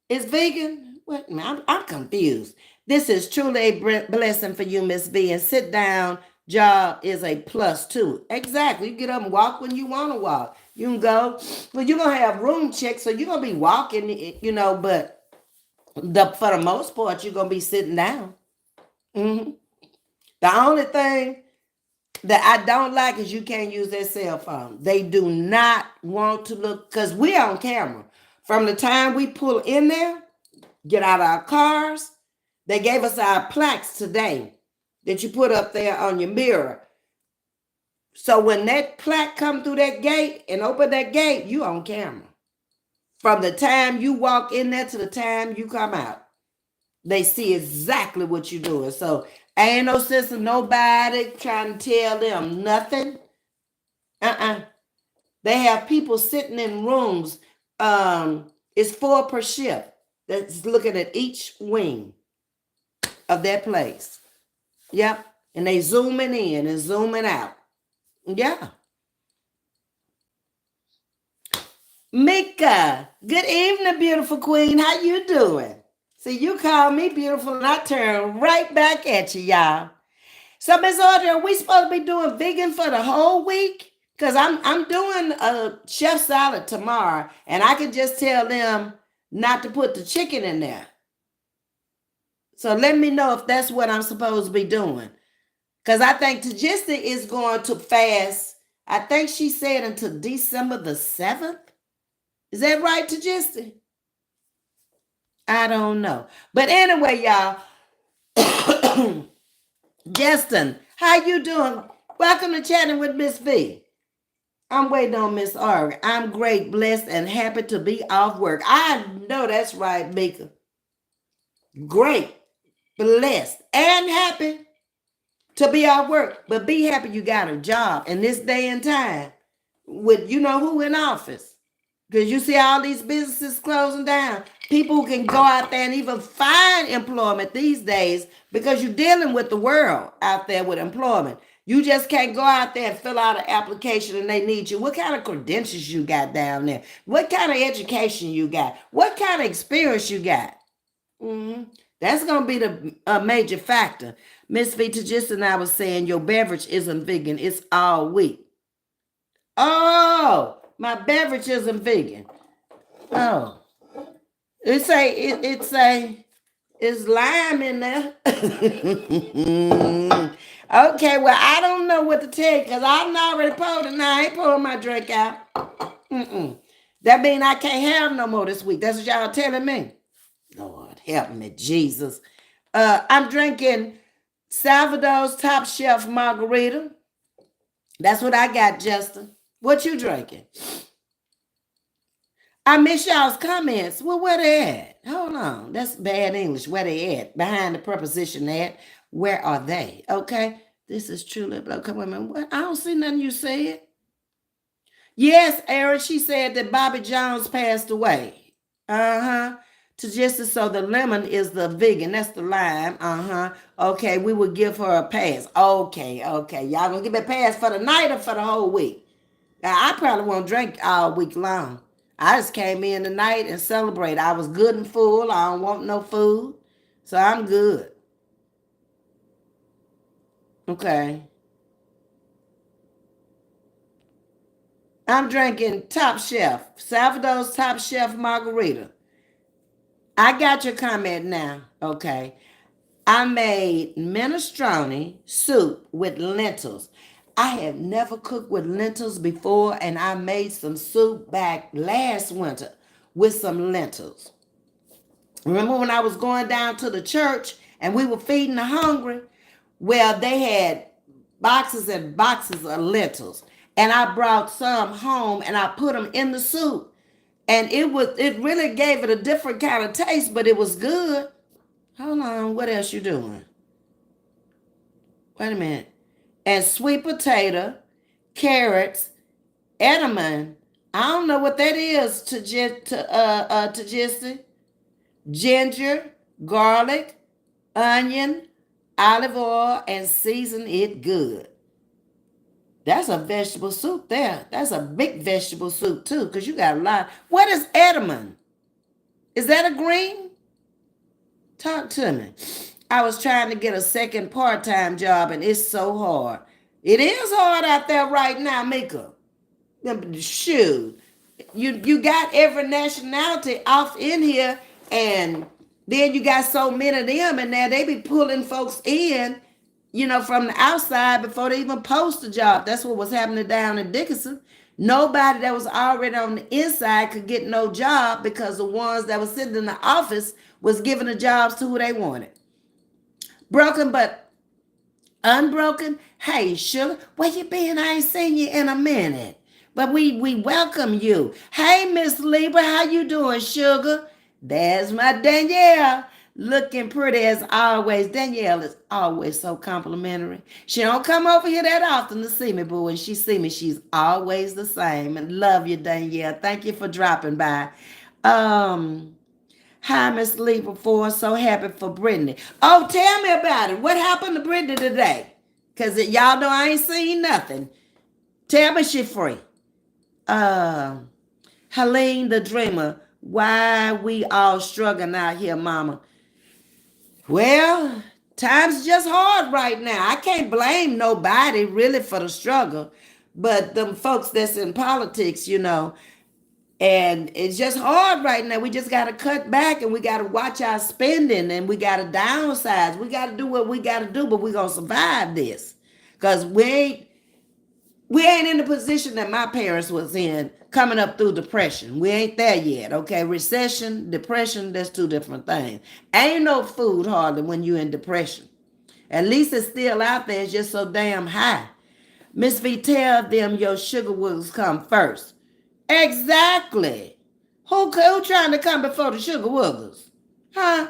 It's vegan? What? I'm confused. This is truly a blessing for you, Ms. V. And sit down job is a plus too. Exactly. You get up and walk when you want to walk. You can go. Well, you're going to have room checks, so you're going to be walking, you know, but for the most part, you're going to be sitting down. The only thing that I don't like is you can't use that cell phone. They do not want to look, because we're on camera. From the time we pull in there, get out of our cars, they gave us our plaques today that you put up there on your mirror. So when that plaque come through that gate and open that gate, you on camera. From the time you walk in there to the time you come out, they see exactly what you're doing. So ain't no sense of nobody trying to tell them nothing. They have people sitting in rooms. It's 4 per shift that's looking at each wing of that place. Yep. And they zooming in and zooming out. Yeah. Mika, good evening, beautiful queen. How you doing? See, you call me beautiful and I turn right back at you, y'all. So, Miss Audrey, are we supposed to be doing vegan for the whole week? Because I'm doing a chef salad tomorrow, and I can just tell them not to put the chicken in there. So let me know if that's what I'm supposed to be doing. Because I think Tajista is going to fast, I think she said until December the 7th. Is that right, Tajista? I don't know. But anyway, y'all, Justin, how you doing? Welcome to Chatting with Miss V. I'm waiting on Miss Ari. I'm great, blessed, and happy to be off work. I know that's right, Mika. Great, blessed, and happy to be off work. But be happy you got a job in this day and time with you know who in office. Because you see all these businesses closing down. People can go out there and even find employment these days because you're dealing with the world out there with employment. You just can't go out there and fill out an application and they need you. What kind of credentials you got down there? What kind of education you got? What kind of experience you got? That's going to be the major factor. Ms.V. just and I was saying your beverage isn't vegan. It's all wheat. Oh, my beverage isn't vegan. Oh, it's lime in there. Okay, well, I don't know what to tell you because I'm already poured it now. I ain't pouring my drink out. That means I can't have no more this week. That's what y'all telling me. Lord, help me, Jesus. I'm drinking Salvador's Top Shelf Margarita. That's what I got, Justin. What you drinking? I miss y'all's comments. Well, where they at? Hold on. That's bad English. Where they at? Behind the preposition at. Where are they? Okay. This is truly okay. Wait a minute. What? I don't see nothing you said. Yes, Eric, she said that Bobby Jones passed away. Uh-huh. To just so the lemon is the vegan. That's the lime. Uh-huh. Okay, we would give her a pass. Okay, okay. Y'all gonna give me a pass for the night or for the whole week? I probably won't drink all week long. I just came in tonight and celebrate. I was good and full. I don't want no food. So I'm good. Okay. I'm drinking Top Chef, Salvador's Top Chef Margarita. I got your comment now. Okay. I made minestrone soup with lentils. I have never cooked with lentils before, and I made some soup back last winter with some lentils. Remember when I was going down to the church and we were feeding the hungry? Well, they had boxes and boxes of lentils. And I brought some home and I put them in the soup. And it really gave it a different kind of taste, but it was good. Hold on, what else you doing? Wait a minute. And sweet potato, carrots, edamame. I don't know what that is to Jesse. Ginger, garlic, onion, olive oil, and season it good. That's a vegetable soup there. That's a big vegetable soup too, because you got a lot. What is edamame? Is that a green? Talk to me. I was trying to get a second part-time job, and it's so hard. It is hard out there right now, Mika. Shoot. You got every nationality off in here, and then you got so many of them, and now they be pulling folks in, from the outside before they even post a job. That's what was happening down in Dickinson. Nobody that was already on the inside could get no job because the ones that were sitting in the office was giving the jobs to who they wanted. Broken but unbroken. Hey, sugar, where you been? I ain't seen you in a minute. But we welcome you. Hey, Miss Libra, how you doing, sugar? There's my Danielle. Looking pretty as always. Danielle is always so complimentary. She don't come over here that often to see me, but when she see me, she's always the same. And love you, Danielle. Thank you for dropping by. Hi, Miss Libra, for so happy for Brittany. Oh, tell me about it. What happened to Brittany today? Because y'all know I ain't seen nothing. Tell me she free. Helene the Dreamer, why we all struggling out here, mama? Well, time's just hard right now. I can't blame nobody really for the struggle, but them folks that's in politics, and it's just hard right now. We just got to cut back and we got to watch our spending and we got to downsize. We got to do what we got to do, but we're going to survive this because we ain't in the position that my parents was in coming up through depression. We ain't there yet, okay? Recession, depression, that's two different things. Ain't no food hardly when you in depression. At least it's still out there. It's just so damn high. Ms.V, tell them your sugar woogers come first. Exactly. Who trying to come before the sugar woogers? Huh?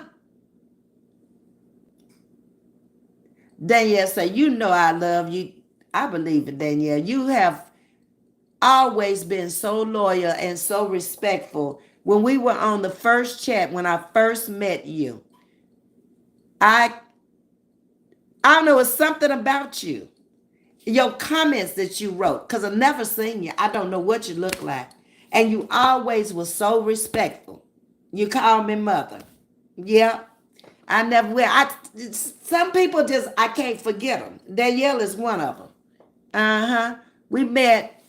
Danielle say, I love you. I believe it, Danielle. You have always been so loyal and so respectful. When we were on the first chat, when I first met you, I don't know, it's something about you. Your comments that you wrote, because I've never seen you. I don't know what you look like. And you always were so respectful. You call me mother. Yeah. I never will. Some people I can't forget them. Danielle is one of them. Uh-huh. We met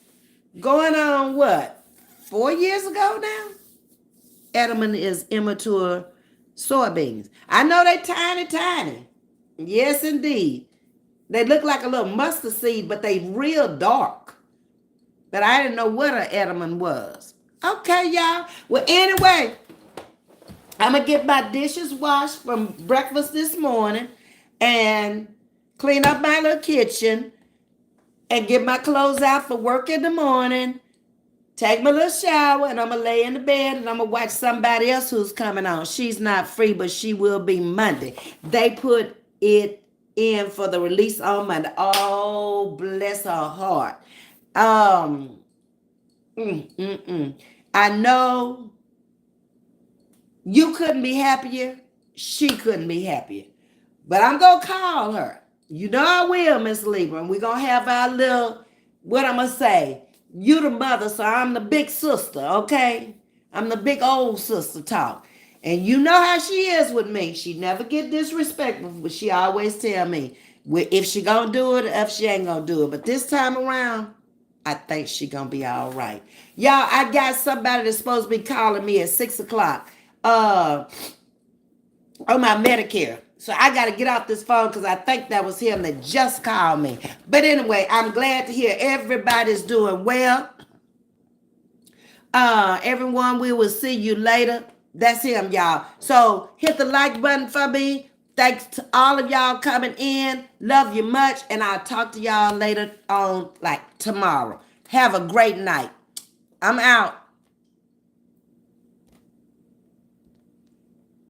going on what? 4 years ago now? Edamame is immature soybeans. I know they tiny, tiny. Yes, indeed. They look like a little mustard seed, but they real dark. But I didn't know what an edamame was. Okay, y'all. Well, anyway, I'm going to get my dishes washed from breakfast this morning and clean up my little kitchen and get my clothes out for work in the morning take my little shower, and I'm going to lay in the bed, and I'm going to watch somebody else who's coming on. She's not free, but she will be Monday. They put it in for the release on Monday. Oh, bless her heart. I know you couldn't be happier. She couldn't be happier. But I'm going to call her. You know I will, Miss Libra. And we're going to have our little, what I'm going to say. You the mother, so I'm the big sister, okay? I'm the big old sister talk. And you know how she is with me. She never get disrespectful, but she always tell me if she gonna do it or if she ain't gonna do it. But this time around, I think she gonna be all right. Y'all, I got somebody that's supposed to be calling me at 6 o'clock on my Medicare. So I got to get off this phone because I think that was him that just called me. But anyway, I'm glad to hear everybody's doing well. Everyone, we will see you later. That's him, y'all. So hit the like button for me. Thanks to all of y'all coming in. Love you much. And I'll talk to y'all later on, like tomorrow. Have a great night. I'm out.